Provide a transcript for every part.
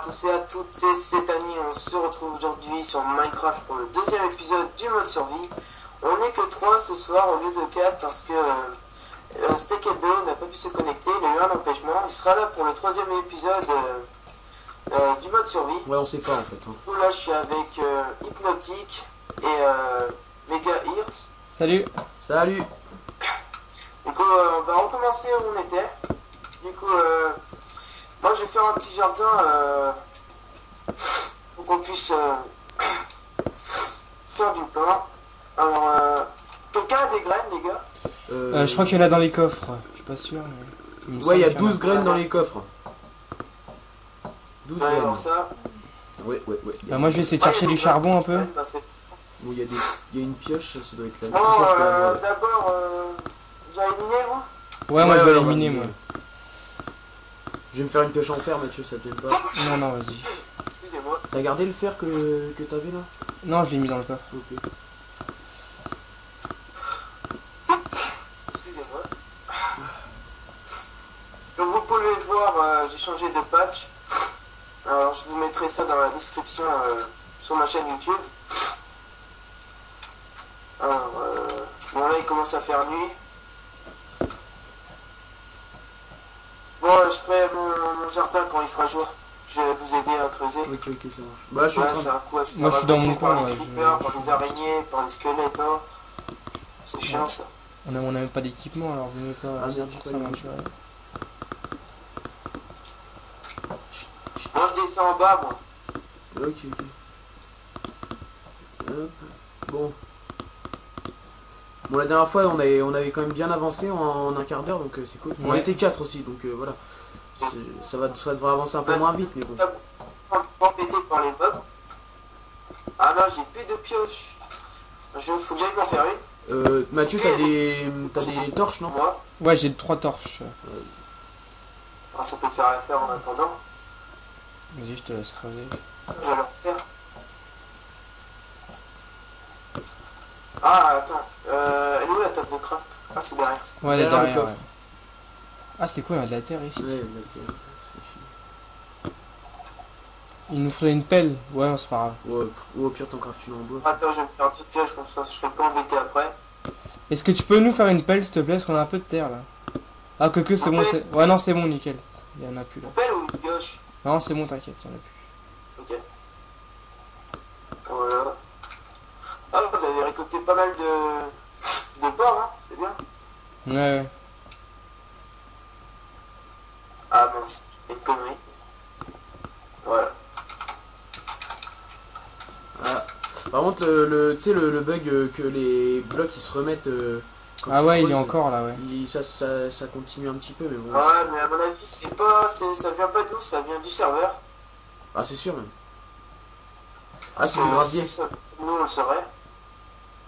tous et à toutes, c'est Cétani. On se retrouve aujourd'hui sur Minecraft pour le deuxième épisode du mode survie. On n'est que 3 ce soir au lieu de 4 parce que Steak et Bo n'a pas pu se connecter, il a eu un empêchement. Il sera là pour le troisième épisode du mode survie. Ouais, on sait pas en fait. Hein. Du coup, là, je suis avec Hypnotique et Mega Ears. Salut. Salut. Du coup, on va recommencer où on était. Du coup, moi je vais faire un petit jardin pour qu'on puisse faire du pain. Alors, quelqu'un a des graines, les gars? Je crois qu'il y en a dans les coffres. Je suis pas sûr. Mais... Ouais, il y a 12 graines dans les coffres. 12 Ouais, graines. alors ça. Ouais. moi je vais essayer de chercher du charbon un peu. Bon, il y a une pioche, ça doit être là. Bon, d'abord, vous avez éliminé, vous? Ouais, moi je vais on va éliminer, éliminer. moi. Je vais me faire une pioche en fer, Mathieu, ça te gêne pas? Non, vas-y. Excusez-moi. T'as gardé le fer que t'avais là? Non, je l'ai mis dans le coffre. Ok. Excusez-moi. Comme vous pouvez le voir, j'ai changé de patch. Alors, je vous mettrai ça dans la description sur ma chaîne YouTube. Alors, bon, là, il commence à faire nuit. Bon, je ferai mon jardin quand il fera jour. Je vais vous aider à creuser. Ok, ça marche. Bah, je suis en Voilà, train c'est un coup à se Moi, je suis dans faire mon par coin, les ouais, creepers, par les araignées, par les squelettes. Hein. C'est chiant, ça. On a même pas d'équipement, alors vous n'avez pas viens, dire tu ça peux naturel. Moi, je descends en bas, moi. Ok. Hop. Bon, la dernière fois, on avait quand même bien avancé en un quart d'heure, donc c'est cool. On Ouais. était 4 aussi, donc voilà. Ça devrait avancer un peu moins vite, mais bon. Embêté par les mobs. Ah non, j'ai plus de pioche. Faut que j'aille m'en faire une. Mathieu, t'as des torches, non? Moi. Ouais, j'ai 3 torches. Ah, ça peut faire affaire en attendant. Vas-y, je te laisse creuser. Je vais leur faire. Ah, attends. Elle est où la table de craft? Ah, c'est derrière. Ouais, elle est Derrière le derrière. coffre. Ouais. Ah, c'est quoi, il y a de la terre ici? Ouais, Il nous faudrait une pelle. Ouais, non, c'est pas grave. ou au pire, ton craft, tu en bois. Attends, je vais me faire un truc pioche comme ça, je serai pas embêté après. Est-ce que tu peux nous faire une pelle, s'il te plaît? Parce qu'on a un peu de terre là. Ah, que c'est bon. Ouais, non, c'est bon, nickel. Il y en a plus là. Une pelle ou une pioche? Non, c'est bon, t'inquiète, il y en a plus. Ok. Voilà. Ah, vous avez récolté pas mal de porc, hein, c'est bien. Ouais. Ah mince, j'ai fait une connerie. Voilà. Ah. Par contre, tu sais, le bug que les blocs ils se remettent. Quand Ah tu ouais, il est creuses, encore là, ouais. ça continue un petit peu, mais bon. Ouais, mais à mon avis, ça vient pas de nous, ça vient du serveur. Ah, c'est sûr, même. Ah, Parce c'est du que gravier. si ça- nous, on le saurait.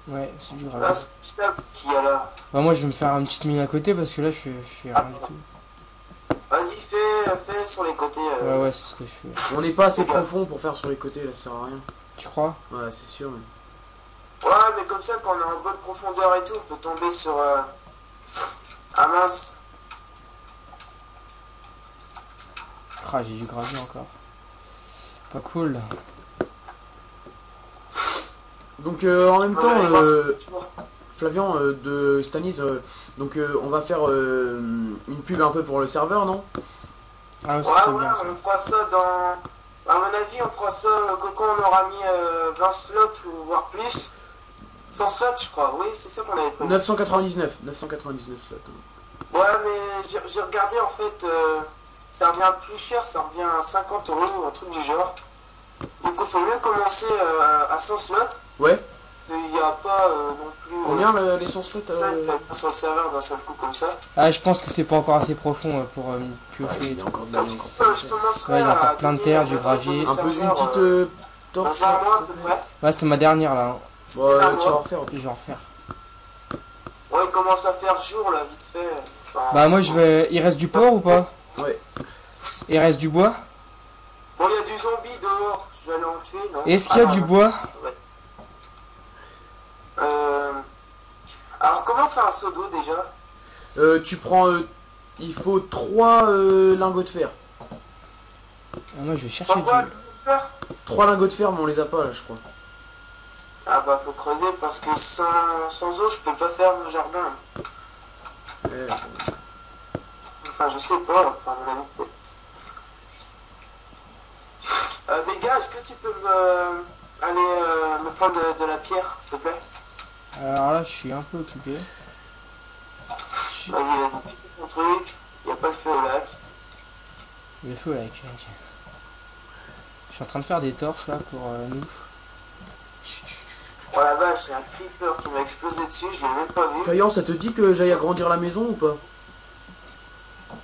Ouais, c'est du Là, grave. c'est là qui a là. Bah, moi, je vais me faire une petite mine à côté parce que là, je suis rien du tout. Vas-y, fais sur les côtés. Ouais, c'est ce que je fais. On n'est pas assez profond pour faire sur les côtés, là, ça sert à rien. Tu crois? Ouais, c'est sûr, même. Ouais, mais comme ça, quand on est en bonne profondeur et tout, on peut tomber sur. Ah mince. Ah, j'ai du gravier encore. Pas cool. Donc, en même temps, Tu vois. Flavian de Stanis, donc on va faire une pub un peu pour le serveur, non? Ah, Ouais, c'est ouais, bien ça. on fera ça dans. À mon avis, on fera ça quand on aura mis 20 slots ou voire plus. 100 slots, je crois. Oui, c'est ça qu'on avait prévu. 999 slots. Ouais, mais j'ai regardé en fait, ça revient plus cher, ça revient à 50 €, un truc du genre. Donc il faut mieux commencer à 100 slots. Ouais. Il n'y a pas non plus. Combien les 100 slots Ça, il va pas sur le serveur d'un seul coup comme ça. Ah, je pense que c'est pas encore assez profond pour Ouais, piocher et il y a tout. encore de la encore. Je commencerai Ouais, il y a encore à plein de donner terre, la du réponse gravier. de Un peu une serveur, petite torche. dans un mois à peu près. Ouais, c'est ma dernière là. Hein. C'est Ouais, un tu vas mois. en refaire. Et je vais en refaire. Ouais, il commence à faire jour là, vite fait. Enfin, Bah, moi, je vais. Il reste du porc ou pas? Ouais. Il reste du bois? Bon, il y a du zombie dehors, je vais aller en tuer, non? Est-ce qu'il y a du bois? Ouais. Alors, comment on fait un seau d'eau déjà? Tu prends. Il faut 3 lingots de fer. Ah, moi je vais chercher Pourquoi du... faire 3 lingots de fer, mais on les a pas là, je crois. Ah bah faut creuser parce que sans eau je peux pas faire mon jardin. Ouais, Enfin je sais pas, enfin à mon avis peut-être. Les gars, est-ce que tu peux me prendre de la pierre, s'il te plaît? Alors là je suis un peu occupé. Vas-y, tu fais ton truc, y a pas le feu au lac. Le feu là, ok. Je suis en train de faire des torches là pour nous. Oh la vache, il y a un creeper qui m'a explosé dessus, je l'ai même pas vu. Faillant, ça te dit que j'aille agrandir la maison ou pas?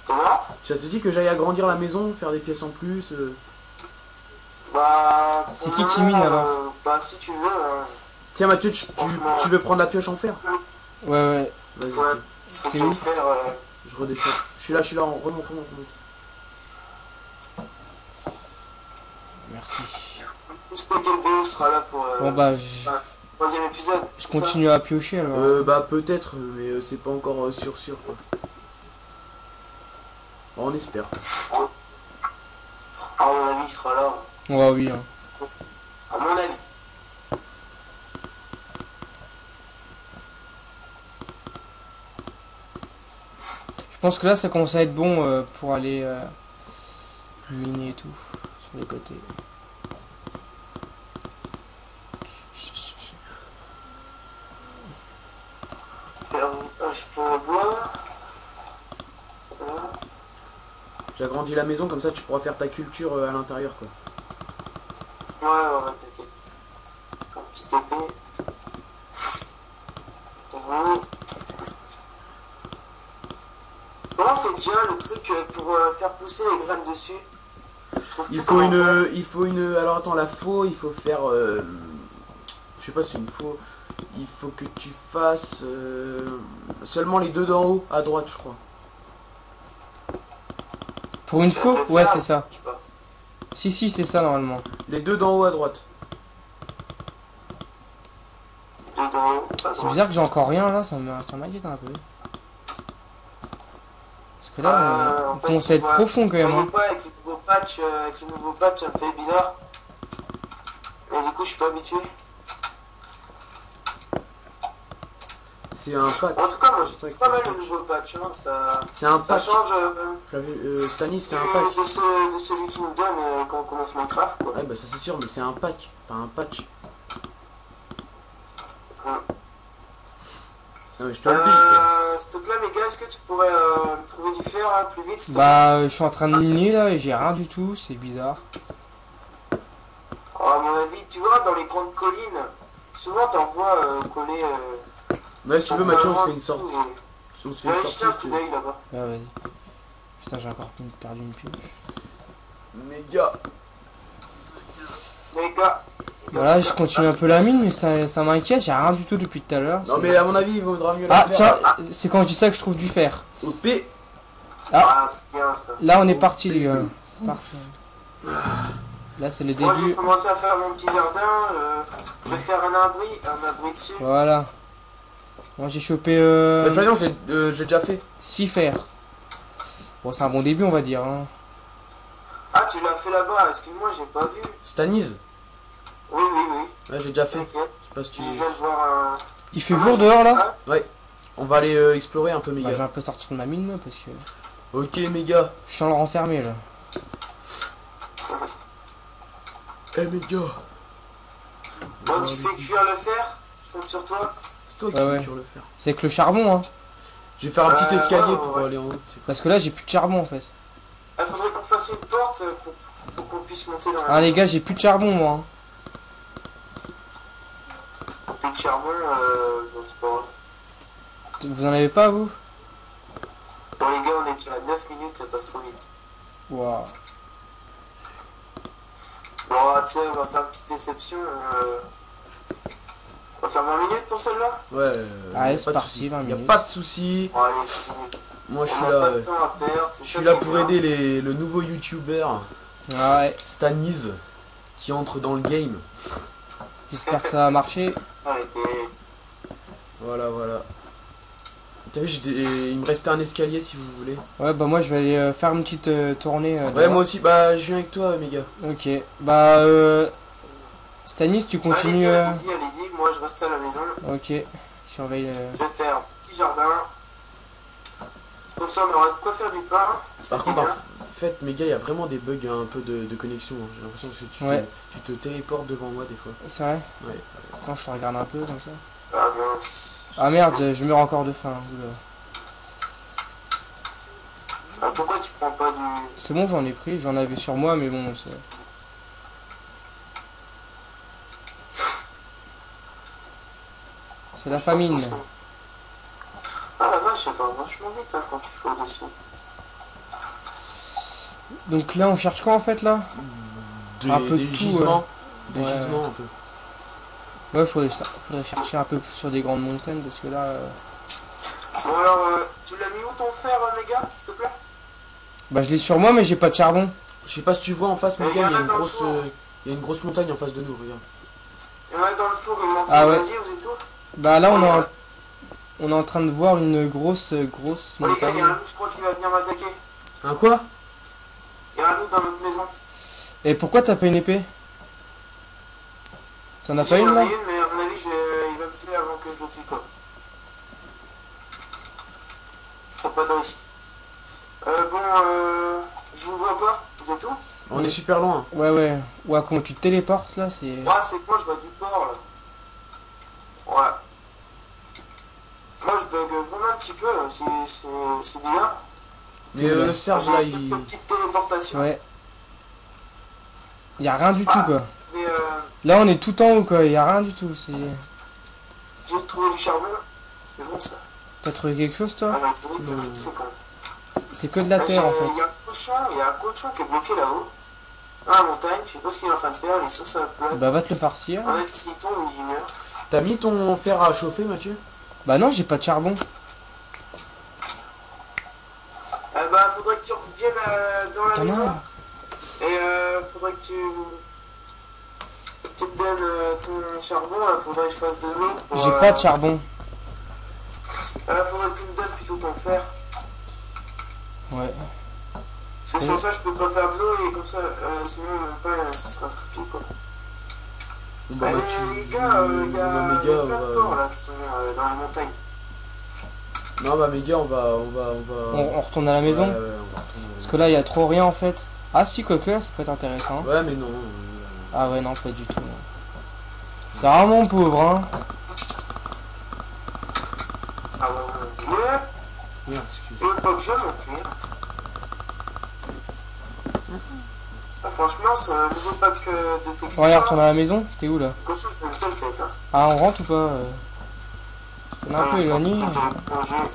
Comment? Ça te dit que j'aille agrandir la maison, faire des pièces en plus Bah... C'est pour qui le mine, moment, alors bah si tu veux, hein. Tiens Mathieu, tu Franchement. veux prendre la pioche en fer? Ouais ouais. Vas-y, Ouais, ok. ce que T'es je vais où? faire... Je redescends. Je suis là, remonte. Merci. Steak and Beau sera là pour Bon bah le troisième épisode. je c'est ça? continue à piocher alors. Bah peut-être, mais c'est pas encore sûr quoi. Bon, on espère. À mon avis, il sera là. Ouais oui. Hein. À mon avis. Je pense que là ça commence à être bon pour aller miner et tout sur les côtés. Je peux boire. Voilà. J'agrandis la maison, comme ça tu pourras faire ta culture à l'intérieur quoi. Ouais, t'inquiète. Un petit épée. Voilà. Comment on fait déjà le truc pour faire pousser les graines dessus? Je trouve plus comment faire. Il faut une. Alors attends, la faux, il faut faire. Je sais pas si c'est une faux. Il faut que tu fasses seulement les deux d'en haut à droite, je crois. Pour une faux? Le Ouais fer, c'est ça. je sais pas. Si c'est ça normalement. Les deux d'en haut à droite. Dedans. C'est bizarre que j'ai encore rien là, ça m'inquiète un peu. Parce que là on En fait, commence à être vois, profond quand je même. voyais Hein. pas avec le nouveau patch, ça me fait bizarre. Et du coup, je suis pas habitué. C'est un pack. En tout cas, moi, je trouve pas mal le nouveau patch. Hein. C'est un Ça pack. change Stanis, c'est un pack. de celui qui nous donne quand on commence Minecraft, quoi. Ouais, bah ça c'est sûr, mais c'est un pack, pas un patch. Non, mais je te le dis. Quoi. S'il te plaît, les gars, est-ce que tu pourrais me trouver du fer hein, plus vite, s'il te plaît? Bah je suis en train de miner là et j'ai rien du tout, c'est bizarre. À mon avis, tu vois, dans les grandes collines, souvent t'en vois coller. Ouais, si tu veux, Mathieu, on se fait une sorte. sortie. On se Je fait vais une aller jeter un sortie. coup d'œil là-bas. Ah vas-y. Putain j'ai encore perdu une pioche. Méga. Les gars. Voilà, je continue un peu la mine mais ça m'inquiète, j'ai rien du tout depuis tout à l'heure. Non, c'est- mais à mon avis, il vaudra mieux Ah la faire. tiens, c'est quand je dis ça que je trouve du fer. OP. Ah, c'est bien ça. Là on est parti les gars. C'est parfait. Là c'est le Moi, j'ai début. commencé à faire mon petit jardin. Je vais faire un abri dessus. Voilà. Moi j'ai chopé Mais Florian, j'ai déjà fait. 6 fers. Bon c'est un bon début on va dire. Hein. Ah, tu l'as fait là-bas, excuse-moi, j'ai pas vu. Stanis. Oui. Ouais, j'ai déjà fait. Je T'inquiète. sais pas si tu Je viens de voir un. Il fait jour dehors là? On va aller explorer un peu, Bah, je vais méga. un peu sortir de ma mine là parce que Ok, méga. je suis en le renfermé là. Eh, méga. Bon, tu fais cuire le fer, je compte sur toi. C'est toi qui Ouais. veux le faire. C'est avec le charbon hein. Je vais faire un petit escalier ouais, pour ouais. aller en haut. Parce que là j'ai plus de charbon en fait. Il faudrait qu'on fasse une porte pour qu'on puisse monter dans la Ah les gars j'ai plus de charbon moi. Hein. Plus de charbon, bon, c'est pas grave. Vous en avez pas vous? Bon, les gars, on est déjà à 9 minutes, ça passe trop vite. Waouh. Bon, tu sais, on va faire une petite déception. On va faire 20 minutes pour celle-là? Ouais, Allez, y a c'est pas de parti, souci. 20 Y a minutes. pas de souci. Bon, allez, 10 minutes. Moi, je On suis n'a là. pas de temps à perdre. Je suis là pour aider le nouveau youtubeur Ouais. Stanis qui entre dans le game. J'espère que ça va marcher. Arrêtez. Voilà. T'as vu, il me restait un escalier si vous voulez. Ouais, bah moi je vais aller faire une petite tournée. Ouais, dehors. moi aussi, bah je viens avec toi, méga. Ok, bah Stanis, tu continues. Allez-y, allez-y, moi je reste à la maison. Ok, surveille. Je vais faire un petit jardin. Comme ça on aura de quoi faire du pain. Ça Par qui est contre, bien. en fait, méga, il y a vraiment des bugs un peu de connexion. Hein. J'ai l'impression que Ouais. tu te téléportes devant moi des fois. C'est vrai? Ouais. Attends, je te regarde un peu comme ça. Ah mince. Ah merde, je meurs encore de faim. Oula. Ah, pourquoi tu prends pas du... C'est bon, j'en ai pris, j'en avais sur moi, mais bon, c'est. C'est la famine. Ah la vache, ça va vachement vite hein, quand tu fais au-dessus. Donc là, on cherche quoi en fait là? Un peu des de tout, gisements. Des Ouais. gisements un peu. Ouais, faudrait chercher un peu sur des grandes montagnes parce que là. Bon alors, tu l'as mis où ton fer, méga, s'il te plaît? Bah, je l'ai sur moi, mais j'ai pas de charbon. Je sais pas si tu vois en face, méga, il y a une dans le grosse, four. il y a une grosse montagne en face de nous, regarde. Il y en a dans le four, il m'en faut. Ah ouais. Vas-y, vous êtes où? Bah, là, on est en train de voir une grosse Oh les gars, il y montagne. a un loup, je crois qu'il va venir m'attaquer. Un quoi? Il y a un loup dans notre maison. Et pourquoi t'as pas une épée? T'en as Si, pas une j'en là? ai une, mais à mon avis, il va me tuer avant que je le tue, quoi. Je prends pas de risque. Je vous vois pas. Vous êtes où? On est super loin. Ouais, ouais. Ouais, comment tu te téléportes là? C'est. Ah, c'est que moi, je vois du port, là. Voilà. Moi, je bug vraiment un petit peu, c'est bizarre. Mais le Serge là, J'ai il. une petite téléportation. Ouais. Y a rien du tout quoi. Et, Là, on est tout en haut quoi. Y a rien du tout. C'est. j'ai trouvé du charbon. C'est bon, ça. T'as trouvé quelque chose Ah, toi? j'ai trouvé Non. que c'est con. C'est que de la terre en fait. Il y a un cochon qui est bloqué là-haut. Dans la montagne, je sais pas ce qu'il est en train de faire, il est sur sa plaque. Bah, va te le farcir. En fait, s'il tombe, il meurt. T'as mis ton fer à chauffer, Mathieu? Bah, non, j'ai pas de charbon. Bah, faudrait que tu reviennes dans la T'en maison. as? Et faudrait que tu te donnes ton charbon, là, faudrait que je fasse de l'eau. J'ai pas de charbon. Faudrait que tu me donnes plutôt ton fer. Ouais. Parce que sans ça, je peux pas faire de l'eau et comme ça, sinon, ça sera foutu quoi. Bah, Allez, Mathieu. les gars, il y a Bah, plein méga, de porcs là qui sont dans les montagnes. Non, bah, méga, on va. On retourne à la maison. Ouais, ouais, on va retourner. Parce que là, y a trop rien en fait. Ah, si, quoique, ça peut être intéressant. Ouais, mais non. Ah, ouais, non, pas du tout. C'est vraiment pauvre, hein. Ah ouais, Merde, excuse. et pas que je non plus. Ah, franchement, ce nouveau pack de textures. Ouais, retourne à la maison. T'es où là? Le cochon, c'est une seule tête. Hein. Ah, on rentre ou pas On est un peu éloigné. Faut que je mange.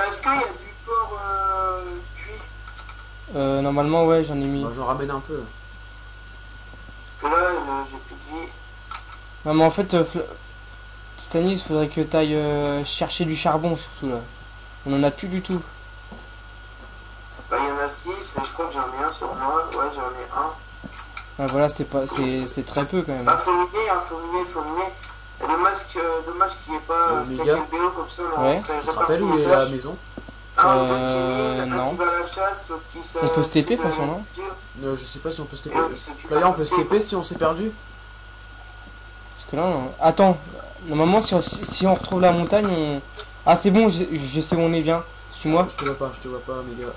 Est-ce qu'il y a du porc cuit? Normalement, ouais, j'en ai mis. Bah, j'en ramène un peu là. Parce que là, j'ai plus de vie. Non, mais en fait, Stanis, faudrait que t'ailles chercher du charbon surtout là. On en a plus du tout. Bah, il y en a 6, mais je crois que j'en ai un sur moi. Ouais, j'en ai un. Ah, voilà, c'est très peu quand même. Bah, faut miner. Et dommage qu'il n'y ait pas Les Steak gars. and BO comme ça, on Ouais. serait Tu te rappelles répartis où les est la tâches. maison? Un ou deux qui mine, un non. qui va à la chasse, l'autre qui se... On peut se TP, de toute façon, non? Je sais pas si on peut se TP. Ouais, c'est plus Flyer, on peut se compliqué. TP si on s'est perdu? Parce que là, non. Attends. Normalement, si on retrouve la montagne, on. Ah, c'est bon, je sais où on est, viens. Suis-moi. Je te vois pas, mes gars.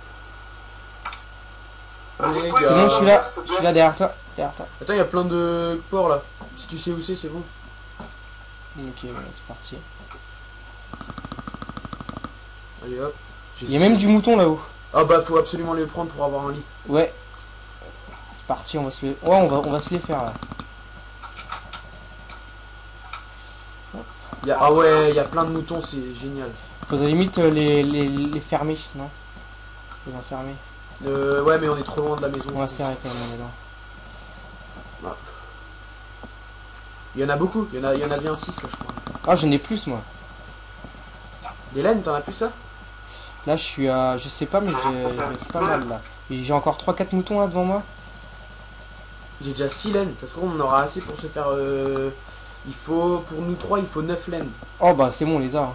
Du Les coup, gars. C'est bon, s'il te je plaît. suis là derrière toi. Derrière toi. Attends, il y a plein de porcs là. Si tu sais où c'est bon. Ok, ouais, c'est parti. Allez hop. Il y a même du mouton là-haut. Ah bah faut absolument les prendre pour avoir un lit. Ouais. C'est parti, on va se les. Ouais, on va se les faire là. Ah ouais, il y a plein de moutons, c'est génial. Faudrait limite les fermer, non? Les enfermer. Ouais, mais on est trop loin de la maison. Ouais, c'est vrai quand même, on est loin. Il y en a beaucoup, il y en a bien 6 là, je crois. Ah, j'en ai plus moi. Des laines, t'en as plus ça? Là, je suis à. Je sais pas, mais j'ai pas mal là. Et j'ai encore 3-4 moutons là devant moi. J'ai déjà 6 laines, ça se trouve on en aura assez pour se faire... Il faut, pour nous 3, il faut 9 laines. Oh bah, c'est bon, on les a.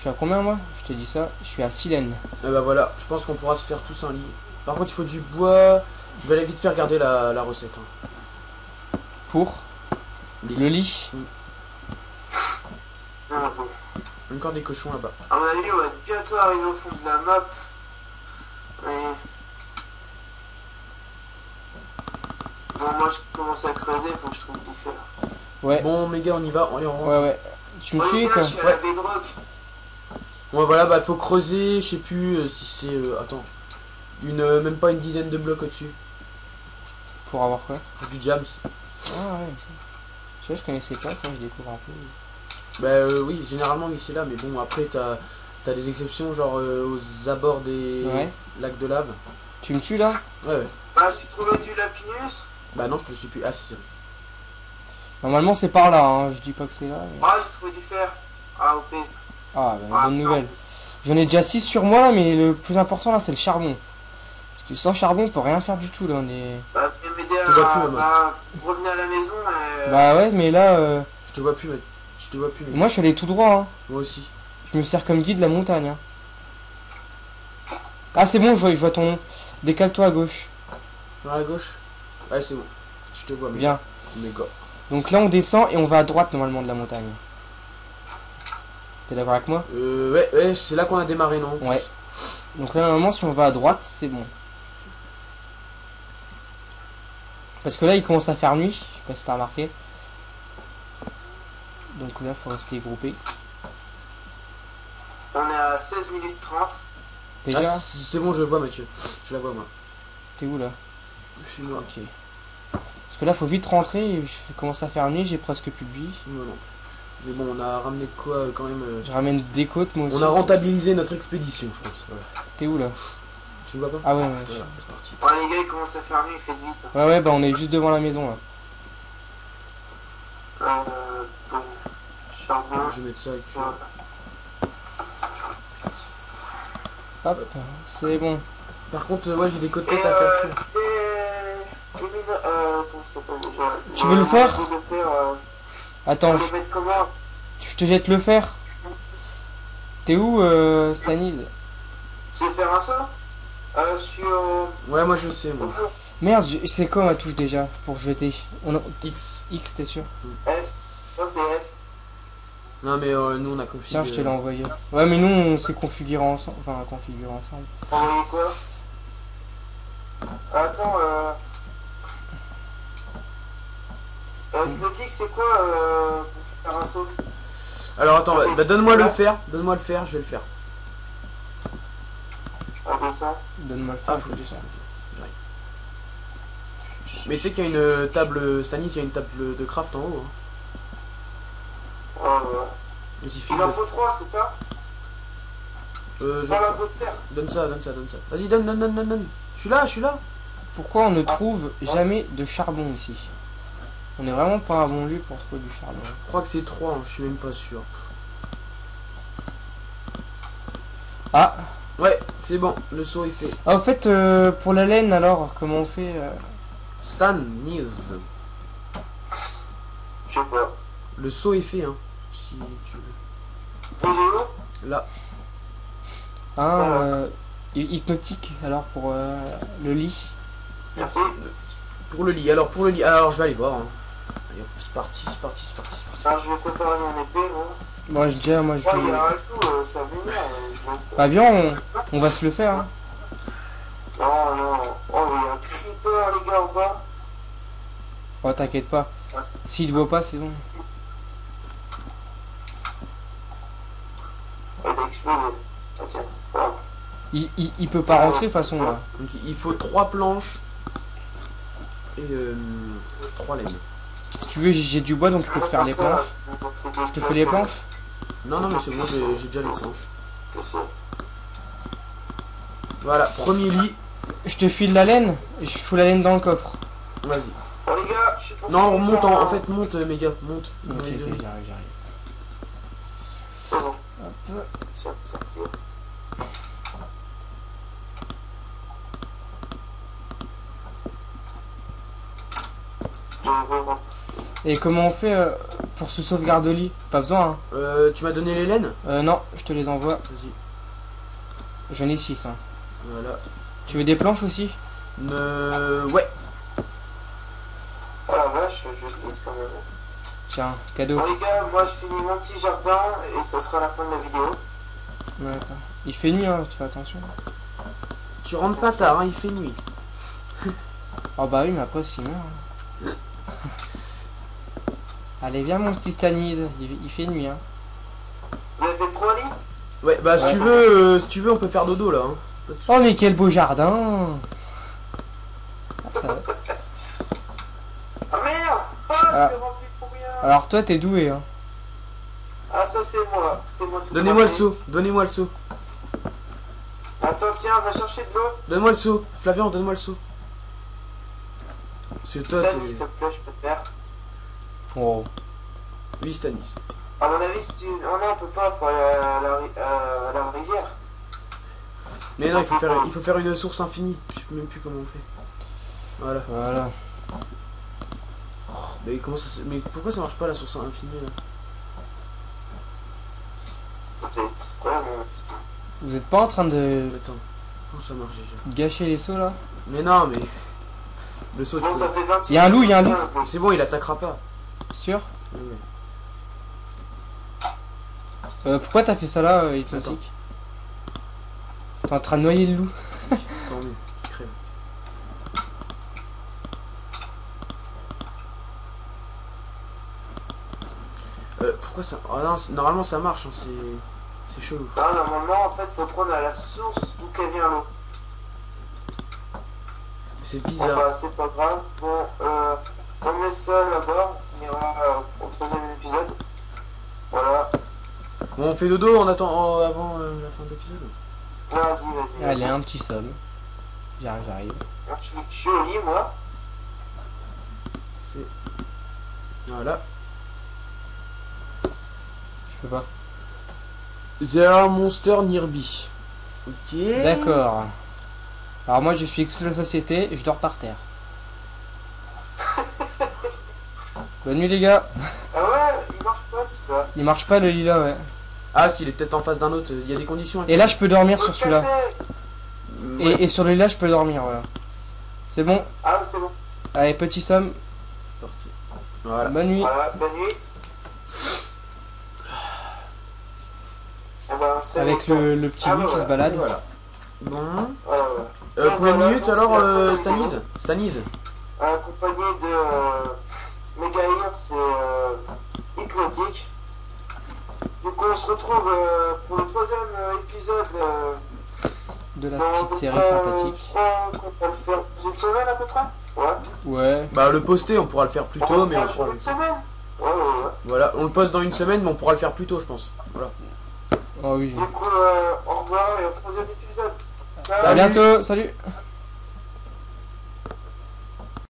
suis à combien moi? Je te dis ça, je suis à 6 laines. Et bah voilà, je pense qu'on pourra se faire tous un lit. Par contre, il faut du bois. Je vais aller vite faire garder la recette. Hein. Pour Les- le lit. Ah, bon. Encore des cochons là-bas. À mon avis, on va bientôt arriver au fond de la map. Mais... Bon, moi je commence à creuser, il faut que je trouve du fer. Ouais, Bon, mes gars, on y va. Allez, on rentre. ouais, ouais. Tu me Oh les suis gars, quoi? je suis à la bedrock. Ouais, voilà, bah faut creuser. Je sais plus si c'est. Attends. Même pas une dizaine de blocs au-dessus. Pour avoir quoi? Du jams. Ah ouais. Tu vois, je connaissais pas ça, je découvre un peu. Bah oui, généralement, oui, c'est là. Mais bon, après, t'as des exceptions, genre aux abords des Ouais. lacs de lave. Tu me tues là? Ouais, ouais. Ah, j'ai trouvé du lapinus. Bah non, je te suis plus. Ah, si, c'est bon. Normalement c'est par là, hein. Je dis pas que c'est là. Mais... Ah, j'ai trouvé du fer. Ah, OP ça. Ah, bah, Ah, bonne non. nouvelle. J'en ai déjà 6 sur moi là, mais le plus important là c'est le charbon. Parce que sans charbon on peut rien faire du tout là. On est... Bah, venez m'aider Je te vois plus, à maman. revenir à la maison et... Bah ouais, mais là, Je te vois plus, mec. Je te vois plus, mec. moi je suis allé tout droit. Hein. Moi aussi. Je me sers comme guide de la montagne. Hein. Ah c'est bon, je vois ton nom. Décale-toi à gauche. Vers la gauche. Ouais, c'est bon. Je te vois, mec. Viens. Mes gars. Donc là on descend et on va à droite normalement de la montagne. T'es d'accord avec moi? Ouais, c'est là qu'on a démarré, non? Ouais. Donc là normalement si on va à droite c'est bon. Parce que là il commence à faire nuit. Je sais pas si t'as remarqué. Donc là faut rester groupé. On est à 16 minutes 30. Déjà? Ah, c'est bon, je vois, Mathieu. Je la vois, moi. T'es où là? Je suis moi. Ok. Parce que là faut vite rentrer, il commence à faire nuit, j'ai presque plus de vie. Non, non. Mais bon, on a ramené de quoi quand même. Je ramène des côtes moi aussi. On a rentabilisé notre expédition, je pense. Voilà. T'es où là? Tu me vois pas? Ah ouais, ouais. Voilà, c'est parti. Bon, les gars, il commence à faire nuit, faites vite. Ouais, ouais, bah on est juste devant la maison là. Bon, charbon. Je vais mettre ça avec. Voilà. Hop, c'est bon. Par contre, ouais, j'ai des Et côtelettes à faire cuire. comment ça s'appelle déjà? Tu veux le faire? De fer, Attends, on le mettre comment? je te jette le fer. T'es où Stanis? C'est faire un saut? Je suis Ouais, moi je sais, au moi. four. Merde, c'est quoi ma touche déjà pour jeter? X. X, t'es sûr? F. Non, c'est F. Non, mais nous on a configuré. Tiens, je te l'ai envoyé. Ouais, mais nous on s'est configuré ensemble. Enfin, configuré ensemble. Envoyez quoi? Attends, Hypnotique, c'est quoi pour faire un saut? Alors attends, bah, donne-moi le fer. Donne-moi le fer, je vais le faire. On descend. Donne-moi le Ah, fer. faut que je descende. J'arrive. Mais tu sais qu'il y a une table. Stanis, il y a une table de craft en haut. Hein. Voilà. Vas-y, Il en file. faut 3, c'est ça? Je- Prends la peau de fer. Donne ça, donne ça, donne ça. Vas-y, donne. Je suis là, je suis là. Pourquoi on ne trouve jamais de charbon ici? On est vraiment pas un bon lieu pour trouver du charbon. Je crois que c'est 3, je suis même pas sûr. Ah, Ouais, c'est bon, le saut est fait. ah, au fait, pour la laine alors, comment on fait Stanis. Je sais pas. Le saut est fait, hein. Si tu veux. Il est où? Là. Hein, Voilà. hypnotique alors pour le lit. Merci. Pour le lit, alors je vais aller voir. Hein. Allez, hop, c'est parti. Alors, je vais préparer mon épée, moi. Moi je Oh, il y a un coup, ça vénère. Je vois pas. Bah viens, on va se le faire. Hein. Non, non. Oh, il y a un creeper, les gars, en bas. Oh t'inquiète pas. S'il te voit pas, c'est bon. Il a explosé. Ok, c'est pas grave. Il peut pas rentrer de toute façon là. Donc il faut 3 planches et 3 laines. Si tu veux, j'ai du bois donc je peux te faire les planches. Je te fais les planches. Non, mais c'est bon, j'ai déjà les planches. Qu'est-ce que Voilà, premier lit. Je te file la laine et je fous la laine dans le coffre. Vas-y. Bon, les gars, je suis pour Non, on monte en fait, monte, mes gars, monte. Ok, Ouais, ok, j'arrive. C'est bon. Hop. Ça tire. Je vais voir. Et comment on fait pour ce sauvegarde lit. Pas besoin, hein. Tu m'as donné les laines? Non, je te les envoie. Vas-y. J'en ai 6, hein. Voilà. Tu veux des planches aussi? Ouais. Oh la vache, je glisse quand même. Tiens, cadeau. Bon les gars, moi je finis mon petit jardin et ça sera la fin de la vidéo. D'accord. Il fait nuit, hein, tu fais attention. Tu rentres pas tard, hein, il fait nuit. Oh bah oui, mais après, s'il meurt. Hein. Allez, viens, mon petit Stanise. Il fait nuit, hein. Vous avez fait 3 lits? Ouais, bah Ouais. si tu veux, on peut faire dodo là. Hein. Pas de soucis. Oh, mais quel beau jardin! Ah, ça va. Ah merde! Ah, Ah. je l'ai rempli pour rien! Alors, toi, t'es doué, hein. Ah ça c'est moi tout Donnez-moi le craché. seau, donnez-moi le seau. Attends, tiens, va chercher de l'eau. Donne-moi le seau. Flavien, donne-moi le seau. C'est toi, Stanis, s'il t'es... te plaît, je peux te faire. Oh. Oui, Stanis. À mon avis, si tu... Oh non, on peut pas, faut aller à la rivière. Mais non, il faut faire une source infinie. Je sais même plus comment on fait. Voilà. Voilà. Mais comment ça se... Mais pourquoi ça marche pas la source infinie là? Peut-être. Ouais, non. Vous êtes pas en train de Attends. Comment ça marche déjà? gâcher les sauts, là? Mais non, mais... Le saut, tu Bon, peux- ça fait 20. Il y a un loup, il y a un loup. C'est bon, il attaquera pas. Sûr? Ouais, ouais. Pourquoi t'as fait ça là, Hypnotique? T'es en train de noyer le loup. Tant mieux, il crève. Pourquoi ça... Ah non, normalement ça marche, hein, c'est chelou. Non, normalement, en fait, faut prendre à la source d'où qu'elle vient l'eau. C'est Bon, bizarre. bah, c'est pas grave. Bon, on met ça là-bas. On finira au 3e épisode. Voilà. Bon, on fait dodo avant la fin de l'épisode. Vas-y. Allez, un petit somme. J'arrive. Je suis au lit, moi. C'est... Voilà. Je peux pas. There are monster nearby. Ok. D'accord. Alors moi je suis exclu de la société et je dors par terre. Bonne nuit les gars. Ah ouais, il marche pas celui-là. Il marche pas le lilas, ouais. Ah, s'il est peut-être en face d'un autre, il y a des conditions. Et là je peux dormir Faut sur le celui-là. casser. Ouais. Et sur le lilas je peux dormir, voilà. C'est bon. Ah, c'est bon. Allez, petit somme. C'est parti. Voilà. Bonne nuit. Voilà, bonne nuit. Ah bah, c'était Avec bon. le petit Ah, loup qui voilà. se balade. Voilà. Bon. Voilà, voilà. Combien de Voilà, minutes donc, alors, c'est la fin de la Stanis? vidéo. Stanis? Accompagné de Megahertz et Hypnotique. Donc on se retrouve pour le 3e épisode De la dans à petite peu série près, sympathique. je crois qu'on va le faire dans une semaine à peu près. Ouais. Ouais. Bah, le poster, on pourra le faire plus On va tôt, le mais faire on sur pourra... une semaine. Ouais. Voilà, on le poste dans une semaine, mais on pourra le faire plus tôt, je pense. Voilà. Oh oui. Du coup, au revoir et au 3e épisode. À bientôt. Salut.